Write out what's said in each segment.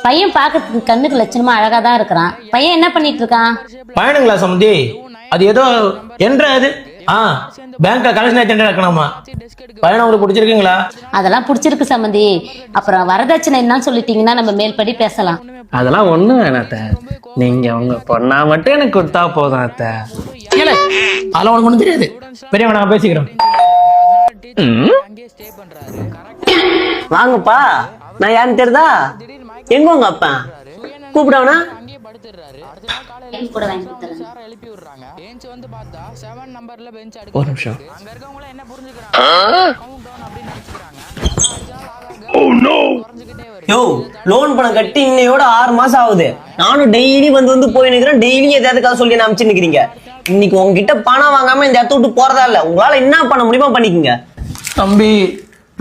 பையன் பார்க்கறதுக்கு கண்ணுக்கு லட்சணமா அழகா தான் இருக்கிறான். பையன் என்ன பண்ணிட்டு இருக்கான்? பையனுங்களா சம்பந்தி? அது ஏதோ என்ற அது பேங்க்ல கலெக்ஷன் ஏஜென்ட் இருக்கணுமா? பையனை உங்களுக்கு பிடிச்சிருக்குங்களா? அதெல்லாம் பிடிச்சிருக்கு சம்பந்தி. அப்புறம் வரதட்சணை என்னன்னு சொல்லிட்டீங்கன்னா நம்ம மேல்படி பேசலாம். அதெல்லாம் ஒண்ணும் வேணாத்த, நீங்க உங்க பொண்ணா மட்டும் எனக்கு கொடுத்தா போதும் அத்த. அதெல்லாம் உனக்கு ஒன்றும் தெரியாது. பெரியவன் நான் பேசிக்கிறோம். வாங்கப்பா, நான் யாருன்னு தெரியுதா? எங்க உங்க அப்பா கூப்பிடவனா? கூட வாங்கி கொடுத்துறேன். ஒரு நிமிஷம். யோ, லோன் பணம் கட்டி இன்னையோட 6 மாசம் ஆகுது. நானும் டெய்லி வந்து போய் நிக்கிறேன். டெய்லி எதாவது சொல்லி நான் அமைச்சு நிக்கிறீங்க. இன்னைக்கு உங்ககிட்ட பணம் வாங்காம இந்த இடத்த விட்டு போறதா இல்ல. உங்களால என்ன பண்ண முடியுமா பண்ணிக்கங்க. தம்பி,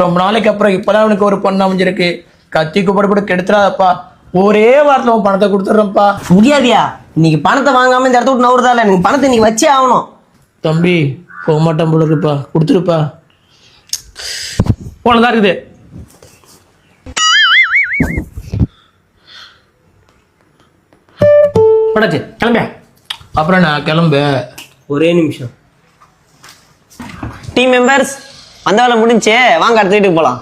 ரொம்ப நாளைக்கு அப்புறம் இப்பதான் அவனுக்கு ஒரு பொண்ணு அமைஞ்சிருக்கு. கத்தி கூப்பிட கெடுத்துறாதப்பா. ஒரே வாரத்துல உன் பணத்தை கொடுத்துட்றேன்ப்பா. முடியாதியா? இன்னைக்கு பணத்தை வாங்காம இந்த இடத்த விட்டு நவுறதா இல்ல. நீங்க பணத்தை இன்னைக்கு வச்சே ஆகணும். தம்பி, போக மாட்டேன் போல இருக்குப்பா. கொடுத்துருப்பா. போனதான் இருக்குது. படாச்சு கிளம்பியா? அப்புறம் நான் கிளம்பு. ஒரே நிமிஷம். டீம் மெம்பர்ஸ், அந்த வேலை முடிஞ்சே, வாங்க அடுத்த வீட்டுக்கு போலாம்.